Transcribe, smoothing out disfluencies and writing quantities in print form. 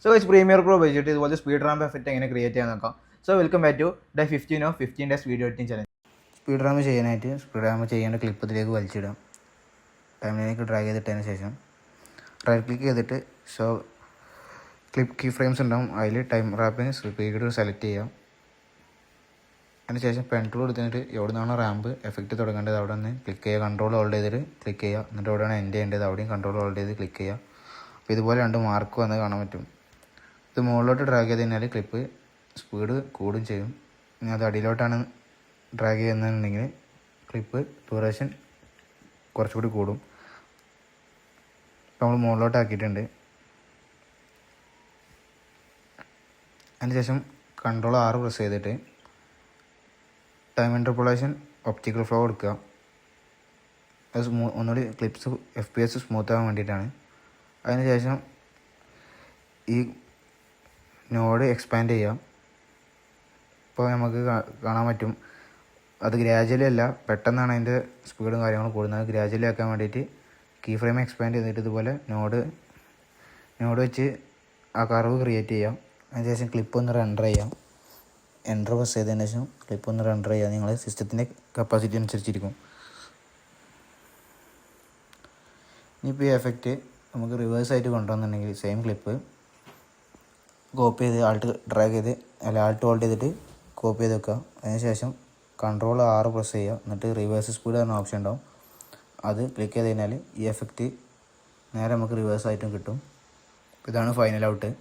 So guys premier pro ഉപയോഗിച്ചിട്ട് ഇതുപോലെ speed ramp effect എങ്ങനെ ക്രിയേറ്റ് ചെയ്യാൻ നോക്കാം. So welcome back to day 15 of 15 days video editing challenge. Speed ramp ചെയ്യാനായിട്ട് speed ramp ചെയ്യേണ്ട clip ഇതിലേക്ക് വലിച്ചിടാം. ടൈമിലേക്ക് ഡ്രാഗ് ചെയ്തിട്ടതിന് ശേഷം റൈറ്റ് ക്ലിക്ക് ചെയ്തിട്ട് ഷോ ക്ലിപ്പ് കീ ഫ്രെയിംസ് ഉണ്ടാവും, അതിൽ ടൈം റാപ്പിന് സ്പീഡ് സെലക്ട് ചെയ്യാം. അതിന് ശേഷം പെൻ ടൂൾ എടുത്തിട്ട് എവിടെ നിന്നാണോ റാമ്പ് എഫക്റ്റ് തുടങ്ങേണ്ടത് അവിടെ നിന്ന് ക്ലിക്ക് ചെയ്യുക, കൺട്രോൾ ഹോൾഡ് ചെയ്തിട്ട് ക്ലിക്ക് ചെയ്യുക. എന്നിട്ട് എവിടെയാണ് എൻഡ് ചെയ്യേണ്ടത് അവിടെയും കൺട്രോൾ ഹോൾഡ് ചെയ്ത് ക്ലിക്ക് ചെയ്യുക. അപ്പോൾ ഇതുപോലെ രണ്ട് മാർക്ക് വന്ന് കാണാൻ പറ്റും. ഇത് മുകളിലോട്ട് ഡ്രാഗ് ചെയ്ത് കഴിഞ്ഞാൽ ക്ലിപ്പ് സ്പീഡ് കൂടും ചെയ്യും. ഇനി അത് അടിയിലോട്ടാണ് ഡ്രാഗ് ചെയ്യുന്നതെന്നുണ്ടെങ്കിൽ ക്ലിപ്പ് ഡ്യൂറേഷൻ കുറച്ചുകൂടി കൂടും. ഇപ്പോൾ നമ്മൾ മുകളിലോട്ട് ആക്കിയിട്ടുണ്ട്. അതിനുശേഷം കൺട്രോൾ 6 പ്രസ് ചെയ്തിട്ട് ടൈം ഇൻ്റർപോളേഷൻ ഒപ്റ്റിക്കൽ ഫ്ലോ കൊടുക്കുക. അത് ഒന്നുകൂടി ക്ലിപ്സ് FPS സ്മൂത്ത് ആകാൻ വേണ്ടിയിട്ടാണ്. അതിനുശേഷം ഈ നോഡ് എക്സ്പാൻഡ് ചെയ്യാം. ഇപ്പോൾ നമുക്ക് കാണാൻ പറ്റും അത് ഗ്രാജുവലി അല്ല, പെട്ടെന്നാണ് അതിൻ്റെ സ്പീഡും കാര്യങ്ങളും കൂടുന്നത്. ഗ്രാജുവലി ആക്കാൻ വേണ്ടിയിട്ട് കീ ഫ്രെയിം എക്സ്പാൻഡ് ചെയ്തിട്ട് ഇതുപോലെ നോഡ് വെച്ച് ആ കർവ് ക്രിയേറ്റ് ചെയ്യാം. അതിനുശേഷം ക്ലിപ്പ് ഒന്ന് റെൻഡർ ചെയ്യാം. എൻ്റർ പ്രസ് ചെയ്തതിന് ശേഷം ക്ലിപ്പ് ഒന്ന് റെൻഡർ ചെയ്യാം. നിങ്ങൾ സിസ്റ്റത്തിൻ്റെ കപ്പാസിറ്റി അനുസരിച്ചിരിക്കും. ഇനിയിപ്പോൾ ഈ എഫക്റ്റ് നമുക്ക് റിവേഴ്സായിട്ട് കൊണ്ടുവന്നുണ്ടെങ്കിൽ സെയിം ക്ലിപ്പ് കോപ്പി ചെയ്ത് ആൾട്ട് ഹോൾഡ് ചെയ്തിട്ട് കോപ്പി ചെയ്ത് വെക്കുക. അതിനുശേഷം കൺട്രോൾ 6 പ്രസ് ചെയ്യുക. എന്നിട്ട് റിവേഴ്സ് സ്പീഡ് എന്ന ഓപ്ഷൻ ഉണ്ടാവും, അത് ക്ലിക്ക് ചെയ്ത് കഴിഞ്ഞാൽ ഈ എഫക്റ്റ് നേരെ നമുക്ക് റിവേഴ്സായിട്ടും കിട്ടും. ഇതാണ് ഫൈനൽ ഔട്ട്.